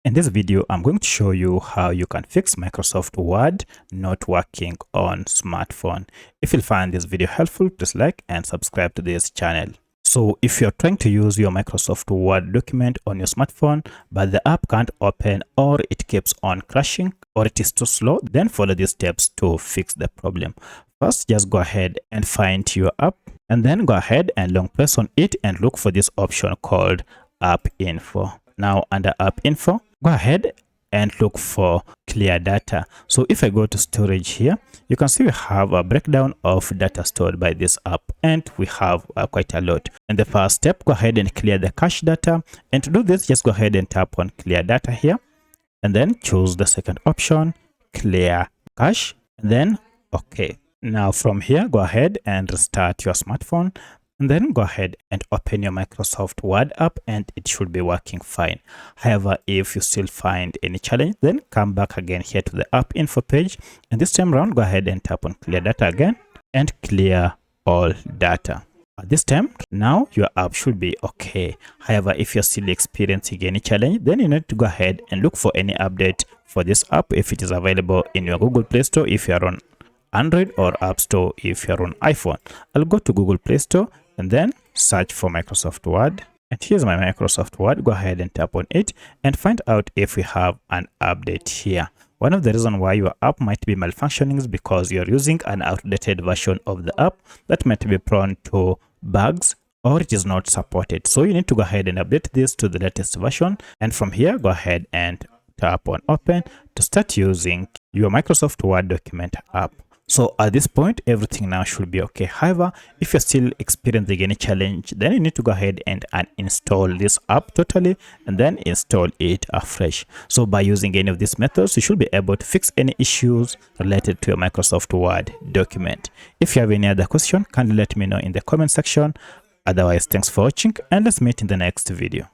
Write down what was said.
In this video, I'm going to show you how you can fix Microsoft Word not working on smartphone. If you find this video helpful, please like and subscribe to this channel. So if you're trying to use your Microsoft Word document on your smartphone, but the app can't open or it keeps on crashing or it is too slow, then follow these steps to fix the problem. First, just go ahead and find your app and then go ahead and long press on it and look for this option called App Info. Now under App Info, go ahead and look for clear data. So if I go to storage here, you can see we have a breakdown of data stored by this app, and we have quite a lot. In the first step, go ahead and clear the cache data. And to do this, just go ahead and tap on clear data here, and then choose the second option, clear cache, and then okay. Now from here, go ahead and restart your smartphone. And then go ahead and open your Microsoft Word app and it should be working fine. However, if you still find any challenge, then come back again here to the app info page. And this time around, go ahead and tap on clear data again and clear all data. At this time, now your app should be okay. However, if you're still experiencing any challenge, then you need to go ahead and look for any update for this app if it is available in your Google Play Store if you're on Android, or App Store if you're on iPhone. I'll go to Google Play Store and then search for Microsoft Word. And here's my Microsoft Word. Go ahead and tap on it and find out if we have an update here. One of the reasons why your app might be malfunctioning is because you're using an outdated version of the app that might be prone to bugs or it is not supported. So you need to go ahead and update this to the latest version. And from here, go ahead and tap on open to start using your Microsoft Word document app. So at this point, everything now should be okay. However, if you're still experiencing any challenge, then you need to go ahead and uninstall this app totally and then install it afresh. So by using any of these methods, you should be able to fix any issues related to your Microsoft Word document. If you have any other question, kindly let me know in the comment section. Otherwise, thanks for watching and let's meet in the next video.